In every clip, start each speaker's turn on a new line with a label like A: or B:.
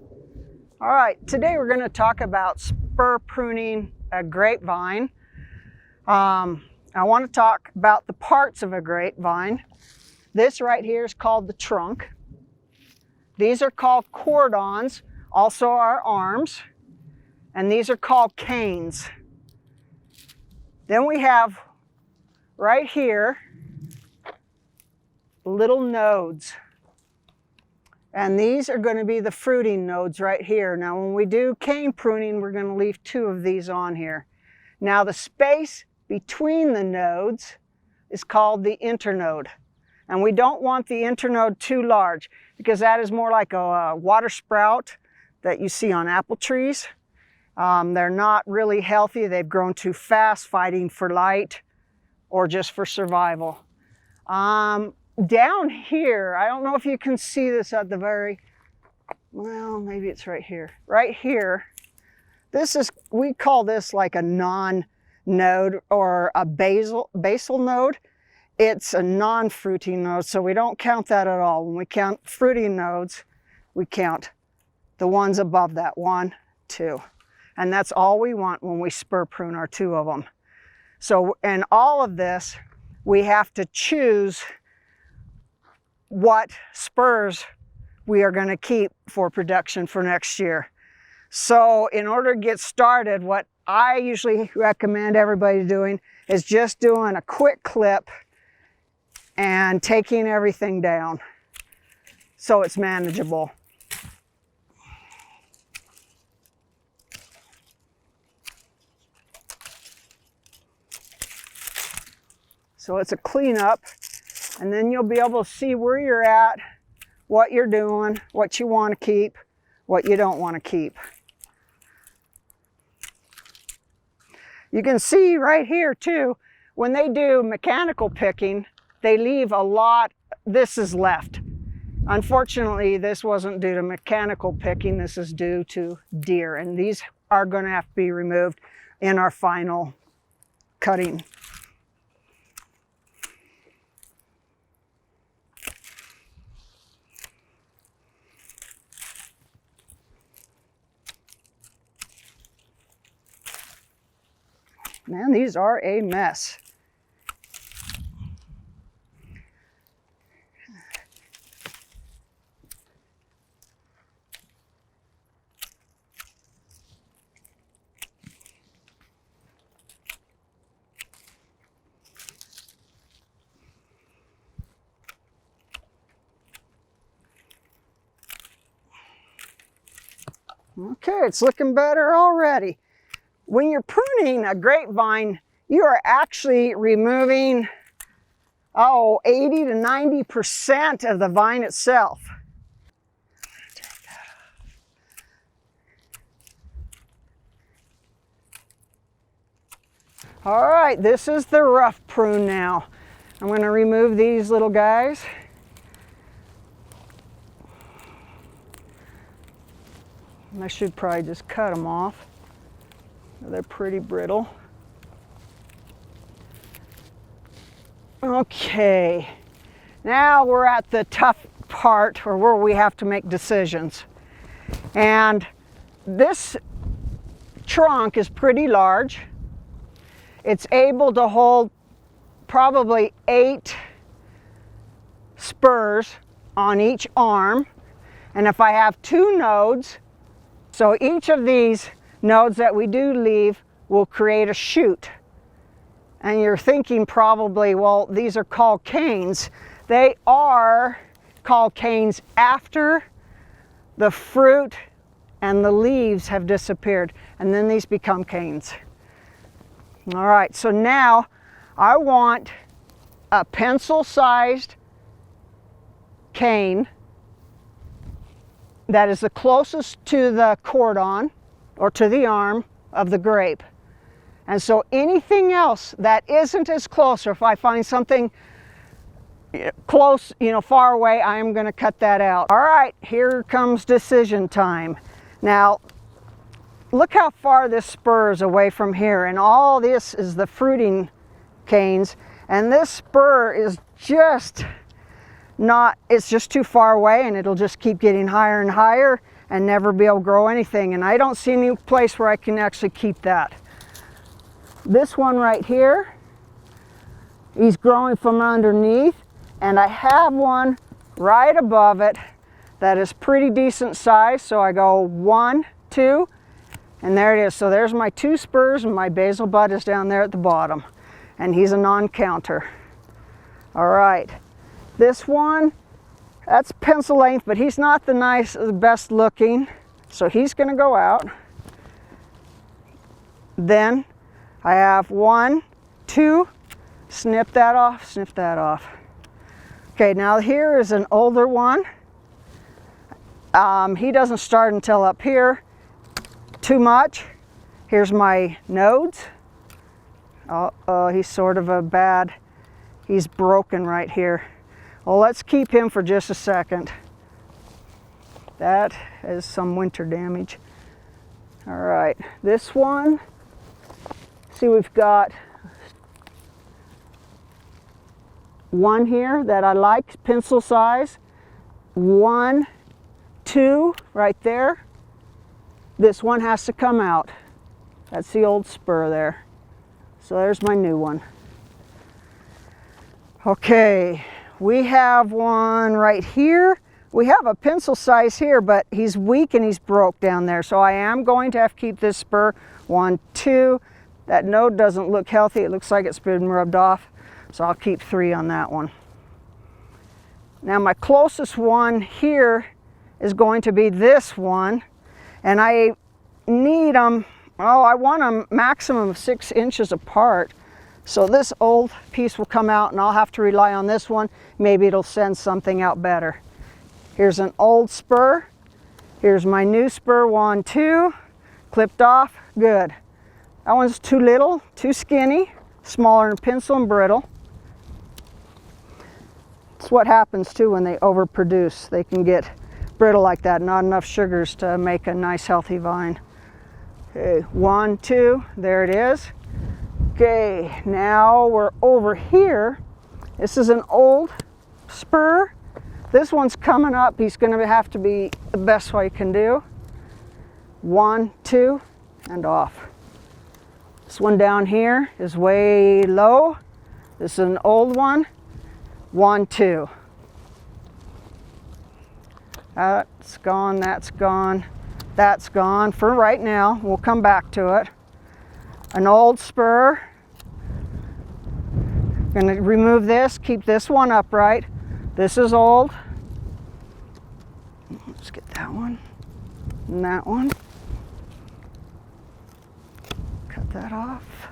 A: All right, today we're going to talk about spur pruning a grapevine. I want to talk about the parts of a grapevine. This right here is called the trunk. These are called cordons, also our arms, and these are called canes. Then we have right here little nodes. And these are going to be the fruiting nodes right here. Now when we do cane pruning, we're going to leave 2 of these on here. Now the space between the nodes is called the internode. And we don't want the internode too large because that is more like a water sprout that you see on apple trees. They're not really healthy. They've grown too fast, fighting for light or just for survival. Down here, I don't know if you can see this at the very, well, maybe it's right here. Right here, this is, we call this like a non-node or a basal node. It's a non-fruiting node, so we don't count that at all. When we count fruiting nodes, we count the ones above that, 1, 2. And that's all we want when we spur prune are 2 of them. So in all of this, we have to choose what spurs we are going to keep for production for next year. So in order to get started, what I usually recommend everybody doing is just doing a quick clip and taking everything down so it's manageable. So it's a cleanup. And then you'll be able to see where you're at, what you're doing, what you want to keep, what you don't want to keep. You can see right here too, when they do mechanical picking, they leave a lot, this is left. Unfortunately, this wasn't due to mechanical picking, this is due to deer, and these are going to have to be removed in our final cutting. Man, these are a mess. Okay, it's looking better already. When you're pruning a grapevine, you are actually removing, 80 to 90% of the vine itself. All right, this is the rough prune now. I'm going to remove these little guys. I should probably just cut them off. They're pretty brittle. Okay, now we're at the tough part or where we have to make decisions. And this trunk is pretty large. It's able to hold probably 8 spurs on each arm. And if I have 2 nodes, so each of these nodes that we do leave will create a shoot. And you're thinking probably, well, these are called canes. They are called canes after the fruit and the leaves have disappeared, and then these become canes. All right, so now I want a pencil-sized cane that is the closest to the cordon or to the arm of the grape. And so anything else that isn't as close, or if I find something close, far away, I am going to cut that out. All right, here comes decision time. Now, look how far this spur is away from here, and all this is the fruiting canes, and this spur is just not, it's just too far away, and it'll just keep getting higher and higher and never be able to grow anything. And I don't see any place where I can actually keep that. This one right here, he's growing from underneath, and I have one right above it that is pretty decent size. So I go 1, 2, and there it is. So there's my 2 spurs, and my basil bud is down there at the bottom, and he's a non-counter. All right, this one, that's pencil length, but he's not the best looking, so he's going to go out. Then I have 1, 2, snip that off, snip that off. Okay, now here is an older one. He doesn't start until up here too much. Here's my nodes. Oh, he's sort of he's broken right here. Well, let's keep him for just a second. That is some winter damage. All right, this one, see, we've got one here that I like, pencil size. 1, 2, right there. This one has to come out. That's the old spur there. So there's my new one. Okay, we have one right here. We have a pencil size here, but he's weak and he's broke down there. So I am going to have to keep this spur. 1, 2. That node doesn't look healthy. It looks like it's been rubbed off. So I'll keep 3 on that one. Now my closest one here is going to be this one. And I need them, I want them maximum of 6 inches apart. So this old piece will come out and I'll have to rely on this one. Maybe it'll send something out better. Here's an old spur. Here's my new spur, 1, 2. Clipped off, good. That one's too little, too skinny, smaller than pencil and brittle. It's what happens too when they overproduce. They can get brittle like that, not enough sugars to make a nice healthy vine. Okay, 1, 2, there it is. Okay, now we're over here. This is an old spur. This one's coming up. He's going to have to be the best way he can do. 1, 2, and off. This one down here is way low. This is an old one. 1, 2. That's gone, that's gone, that's gone for right now. We'll come back to it. An old spur. Going to remove this, keep this one upright. This is old. Let's get that one and that one. Cut that off.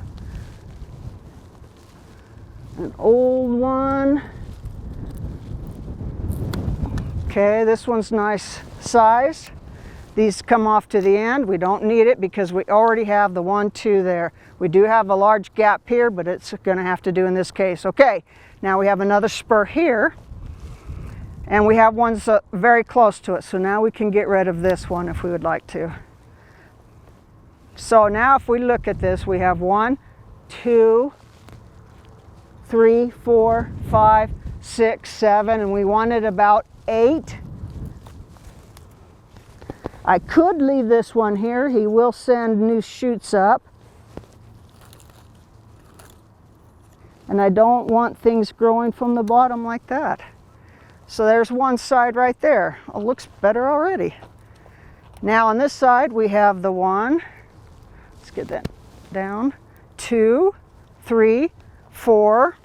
A: An old one. Okay, this one's nice size. These come off to the end. We don't need it because we already have the 1, 2 there. We do have a large gap here, but it's going to have to do in this case. Okay, now we have another spur here, and we have ones very close to it. So now we can get rid of this one if we would like to. So now if we look at this, we have 1, 2, 3, 4, 5, 6, 7, and we wanted about 8. I could leave this one here. He will send new shoots up. And I don't want things growing from the bottom like that. So there's one side right there. It looks better already. Now on this side we have the 1. Let's get that down. 2, 3, 4.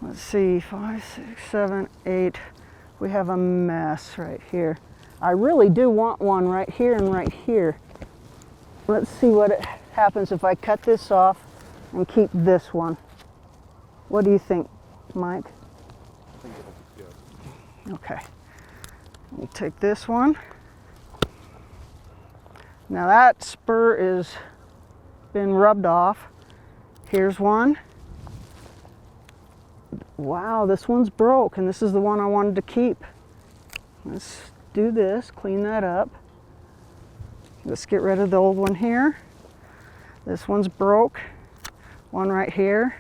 A: Let's see, 5, 6, 7, 8. We have a mess right here. I really do want one right here and right here. Let's see what happens if I cut this off and keep this one. What do you think, Mike?
B: I think it'll be good.
A: Okay. We'll take this one. Now that spur is been rubbed off. Here's one. Wow, this one's broke, and this is the one I wanted to keep. Let's do this, clean that up. Let's get rid of the old one here. This one's broke. One right here.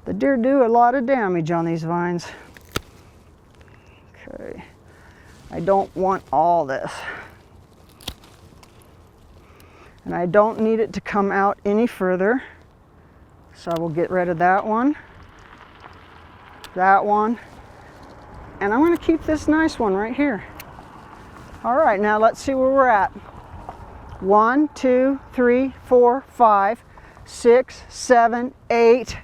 A: The deer do a lot of damage on these vines. Okay. I don't want all this. And I don't need it to come out any further. So I will get rid of that one, and I'm going to keep this nice one right here. All right, now let's see where we're at. 1, 2, 3, 4, 5, 6, 7, 8,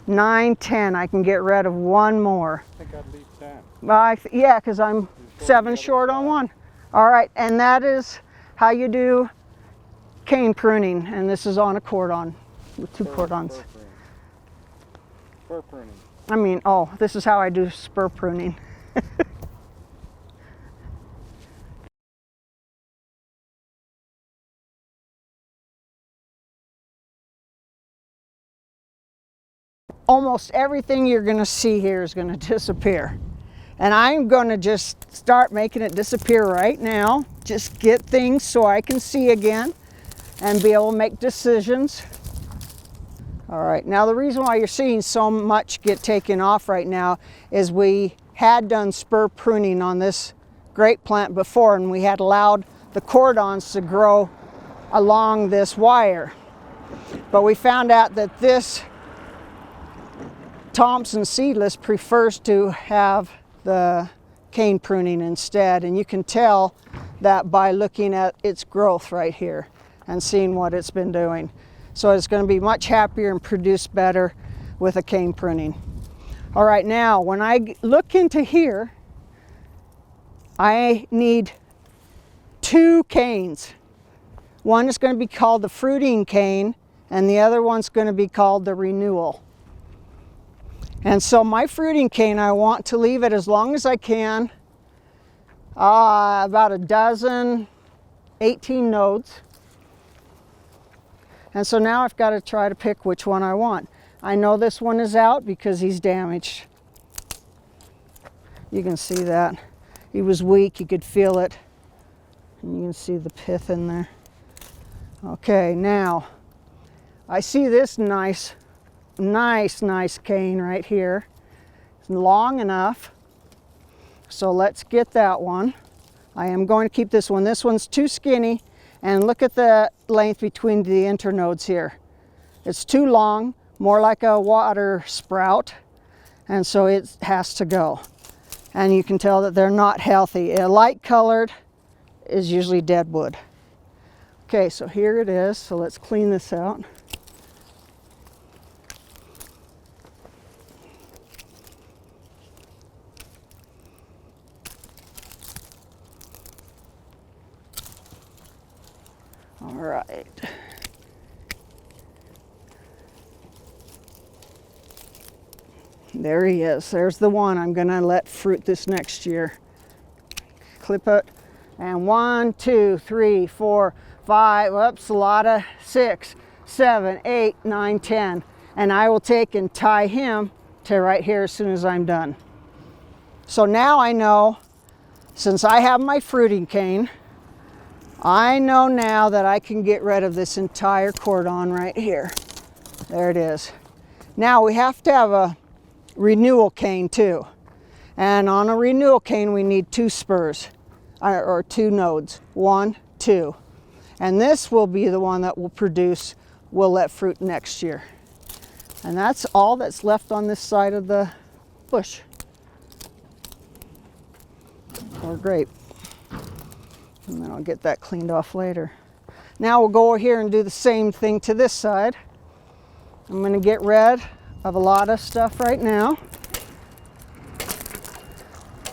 A: 9, 10. I can get rid of one more.
B: I think I'd leave 10.
A: Well, yeah, because I'm 7 short on one. All right, and that is how you do cane pruning, and this is on a cordon with 2 cordons.
B: Spur pruning.
A: I mean, oh, this is how I do spur pruning. Almost everything you're going to see here is going to disappear. And I'm going to just start making it disappear right now. Just get things so I can see again and be able to make decisions. All right, now the reason why you're seeing so much get taken off right now is we had done spur pruning on this grape plant before, and we had allowed the cordons to grow along this wire. But we found out that this Thompson seedless prefers to have the cane pruning instead, and you can tell that by looking at its growth right here and seeing what it's been doing. So it's going to be much happier and produce better with a cane pruning. All right, now when I look into here, I need 2 canes. One is going to be called the fruiting cane, and the other one's going to be called the renewal. And so my fruiting cane, I want to leave it as long as I can, about a dozen, 18 nodes. And so now I've got to try to pick which one I want. I know this one is out because he's damaged. You can see that. He was weak, you could feel it. And you can see the pith in there. Okay, now I see this nice cane right here. It's long enough. So let's get that one. I am going to keep this one. This one's too skinny, and look at the length between the internodes here. It's too long, more like a water sprout, and so it has to go. And you can tell that they're not healthy. A light colored is usually dead wood. Okay, so here it is. So let's clean this out. All right. There he is. There's the one I'm going to let fruit this next year. Clip it. And 1, 2, 3, 4, 5, whoops, a lot of 6, 7, 8, 9, 10. And I will take and tie him to right here as soon as I'm done. So now I know, since I have my fruiting cane, I know now that I can get rid of this entire cordon right here. There it is. Now we have to have a renewal cane too. And on a renewal cane we need 2 spurs, or 2 nodes. 1, 2. And this will be the one that will produce, will let fruit next year. And that's all that's left on this side of the bush, or grape. And then I'll get that cleaned off later. Now we'll go over here and do the same thing to this side. I'm going to get rid of a lot of stuff right now.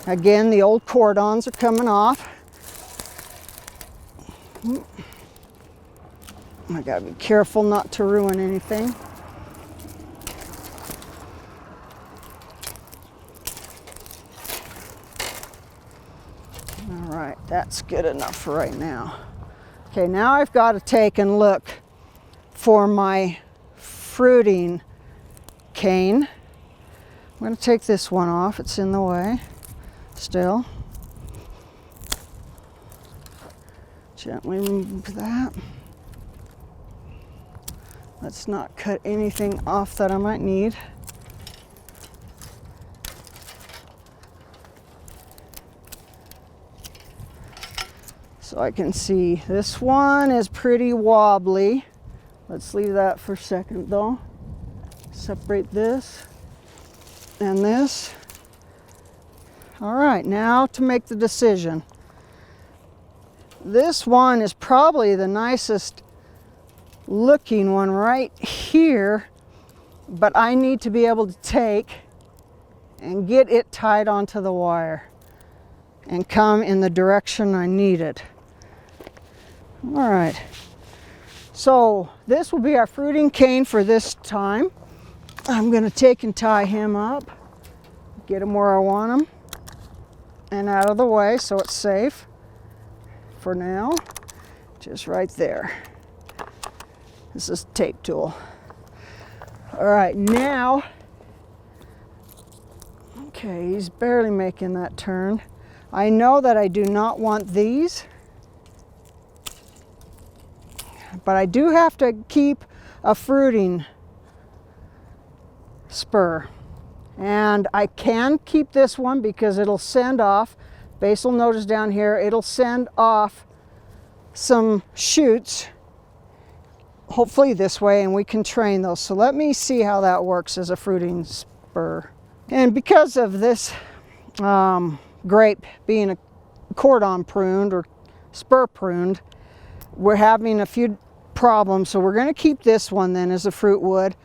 A: Again, the old cordons are coming off. I gotta be careful not to ruin anything. All right, that's good enough for right now. Okay, now I've got to take and look for my fruiting cane. I'm going to take this one off, it's in the way still. Gently remove that. Let's not cut anything off that I might need. So I can see this one is pretty wobbly. Let's leave that for a second though. Separate this and this. All right, now to make the decision. This one is probably the nicest looking one right here, but I need to be able to take and get it tied onto the wire and come in the direction I need it. All right, so this will be our fruiting cane for this time. I'm gonna take and tie him up, get him where I want him, and out of the way so it's safe for now. Just right there. This is a tape tool. All right, now, okay, he's barely making that turn. I know that I do not want these, but I do have to keep a fruiting spur. And I can keep this one because it'll send off, basal node is down here, it'll send off some shoots, hopefully this way, and we can train those. So let me see how that works as a fruiting spur. And because of this grape being a cordon pruned or spur pruned, we're having a few problems. So we're going to keep this one then as a fruit wood.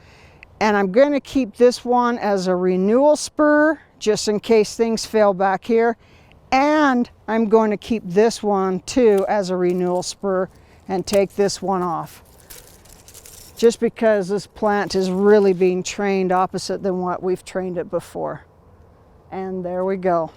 A: And I'm going to keep this one as a renewal spur, just in case things fail back here. And I'm going to keep this one too as a renewal spur and take this one off. Just because this plant is really being trained opposite than what we've trained it before. And there we go.